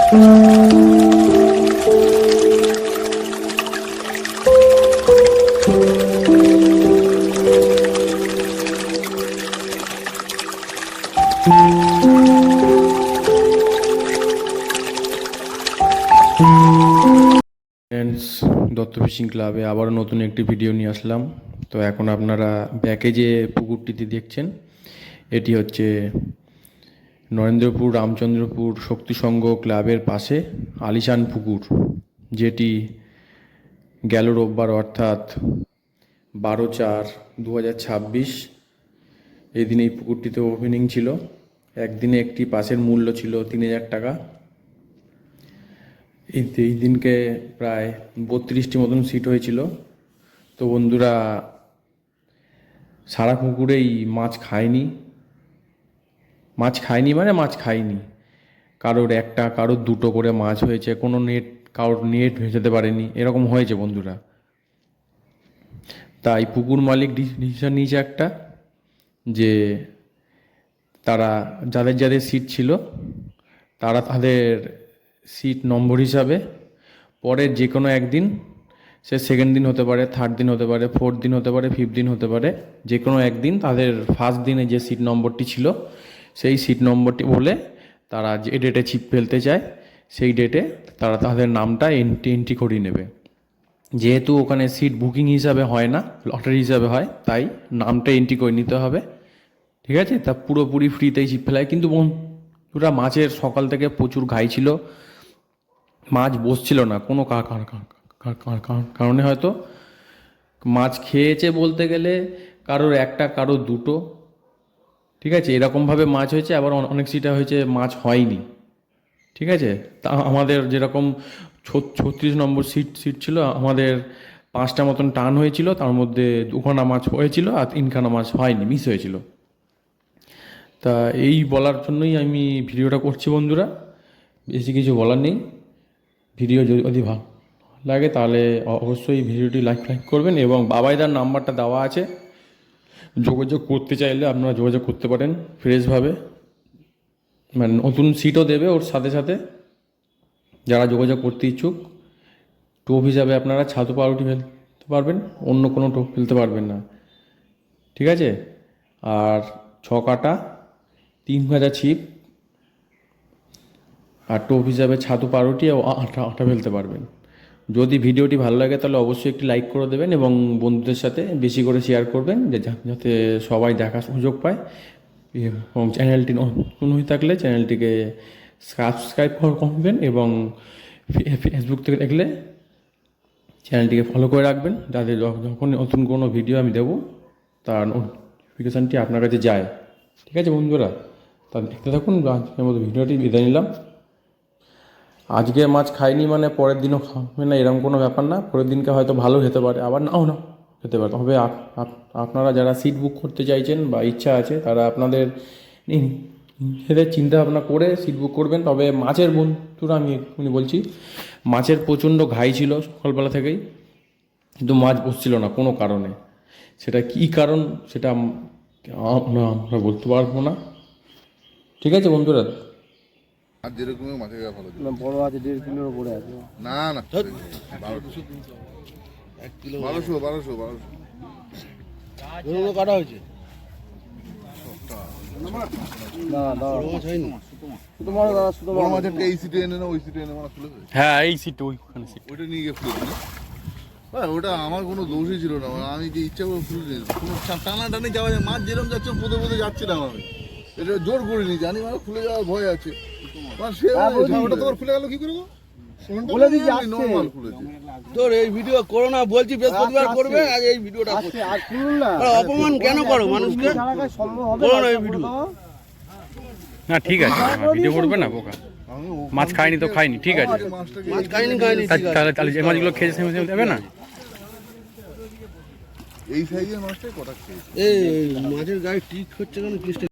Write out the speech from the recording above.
Friends, Dutta fishing ক্লাবে আবারও নতুন একটি ভিডিও নিয়ে আসলাম। তো এখন আপনারা ব্যাকে যে পুকুরটিতে দেখছেন, এটি হচ্ছে নরেন্দ্রপুর রামচন্দ্রপুর শক্তিসংঘ ক্লাবের পাশে আলিশান পুকুর, যেটি গেল রোববার অর্থাৎ 12/4/2026 এই দিন এই পুকুরটিতে ওপেনিং ছিল। একদিনে একটি পাসের মূল্য ছিল 3000 টাকা। এই দিনকে প্রায় 32টি মতন সিট হয়েছিল। তো বন্ধুরা, সারা পুকুরেই মাছ খায়নি মানে মাছ খায়নি, কারোর একটা কারোর দুটো করে মাছ হয়েছে, কোনো কারোর নেট ভেজাতে পারেনি, এরকম হয়েছে বন্ধুরা। তাই পুকুর মালিক ডিসিশন নিয়েছে একটা, যে তারা যাদের যাদের সিট ছিল তারা তাদের সিট নম্বর হিসাবে পরের যে কোনো একদিন, সে সেকেন্ড দিন হতে পারে, থার্ড দিন হতে পারে, ফোর্থ দিন হতে পারে, ফিফথ দিন হতে পারে, যে কোনো একদিন তাদের ফার্স্ট দিনে যে সিট নম্বরটি ছিল সেই সিট নম্বরটি বলে তারা যে ডেটে ছিপ ফেলতে চায় সেই ডেটে তারা তাদের নামটা এন্ট্রি করিয়ে নেবে। যেহেতু ওখানে সিট বুকিং হিসাবে হয় না, লটারি হিসাবে হয়, তাই নামটা এন্ট্রি করে নিতে হবে। ঠিক আছে, তা পুরোপুরি ফ্রিতেই ছিপ ফেলায়। কিন্তু বন্ধুরা, মাছের সকাল থেকে প্রচুর ঘাই ছিল, মাছ বসছিল না কোনো কারণে। হয়তো মাছ খেয়েছে বলতে গেলে কারোর একটা কারোর দুটো, ঠিক আছে, এরকমভাবে মাছ হয়েছে। আবার অনেক সিটা হয়েছে মাছ হয়নি। ঠিক আছে, তা আমাদের যেরকম 36 নম্বর সিট ছিল, আমাদের 5টা মতন টান হয়েছিল, তার মধ্যে 2খানা মাছ হয়েছিল আর 3খানা মাছ হয়নি, মিস হয়েছিল। তা এই বলার জন্যই আমি ভিডিওটা করছি বন্ধুরা, বেশি কিছু বলার নেই। ভিডিও যদি ভালো লাগে তাহলে অবশ্যই ভিডিওটি লাইক করবেন, এবং বাবাইদার নাম্বারটা দেওয়া আছে, যোগাযোগ করতে চাইলে আপনারা যোগাযোগ করতে পারেন ফ্রেশভাবে। মানে নতুন সিটও দেবে ওর সাথে সাথে, যারা যোগাযোগ করতে ইচ্ছুক। টোপ হিসাবে আপনারা ছাতু পাউরুটি ফেলতে পারবেন, অন্য কোনো টোপ ফেলতে পারবেন না। ঠিক আছে, আর 6 কাটা 3 ভাজা ছিপ আর টোপ হিসাবে ছাতু পাউরুটি ও আটা ফেলতে পারবেন। যদি ভিডিওটি ভালো লাগে তাহলে অবশ্যই একটি লাইক করে দেবেন এবং বন্ধুদের সাথে বেশি করে শেয়ার করবেন, যাতে সবাই দেখার সুযোগ পায়। এবং চ্যানেলটি নতুন হয়ে থাকলে চ্যানেলটিকে সাবস্ক্রাইব করবেন, এবং ফেসবুক থেকে দেখলে চ্যানেলটিকে ফলো করে রাখবেন, যাতে যখন নতুন কোনো ভিডিও আমি দেবো তার নোটিফিকেশানটি আপনার কাছে যায়। ঠিক আছে বন্ধুরা, তা দেখতে থাকুন। আজকের মতো ভিডিওটি বিদায় নিলাম। আজকে মাছ খায়নি মানে পরের দিনও খাবে না, এরকম কোনো ব্যাপার না। পরের দিনকে হয়তো ভালো খেতে পারে, আবার নাও খেতে পারে। তবে আপনারা যারা সিট বুক করতে চাইছেন বা ইচ্ছা আছে, তারা আপনাদের নিজেদের চিন্তা ভাবনা করে সিট বুক করবেন। তবে মাছের বন্ধুরা, আমি এক্ষুনি বলছি, মাছের প্রচণ্ড ঘাই ছিল সকালবেলা থেকেই, কিন্তু মাছ বসছিল না কোনো কারণে। সেটা কী কারণ সেটা আমরা বলতে পারবো না। ঠিক আছে বন্ধুরা, আর যেরকম মাছের গায়ে ভালো না, বড় আছে 1.5 কিলোর উপরে আছে। না না 1200 কাটা হয়েছে না, মাছ হয়নি। শুধু বড় দাদা, শুধু বড় মাছের এই সিটে এনে না ওই সিটে এনে মাছ খুলে দেবে। হ্যাঁ এই সিট, ওইখানে সিট, ওইটা নিয়ে গিয়ে খুলে দিই। ওটা আমার কোনো দোষই ছিল না, আমি যে ইচ্ছা করে খুলে দিই। কোনো টানাটানি যাওয়া যায়, মাছ যেরকম যাচ্ছে পদে পদে যাচ্ছিলাম আমি, এটা জোর করিনি, জানি মানে খুলে যাওয়ার ভয় আছে। ওটা তোমার খুলে গেল কি করে? বলে দিচ্ছি নরমাল খুলেছে। তোর এই ভিডিও করো না বলছি, বৃহস্পতিবার করবে, আজ এই ভিডিওটা করছে। আর শুনুন না, অপমান কেন করো মানুষকে? সম্ভব হবে করো না এই ভিডিও। না ঠিক আছে, ভিডিও করবে না বোকা। মাছ খায়নি তো খায়নি, ঠিক আছে, মাছ খাইনি তাহলে যে মাছগুলো খেয়েছে সেই দেবে না। এই সাইজের মাছটাই কটা খেয়েছে। এই মাছের গায়ে টিক হচ্ছে কেন?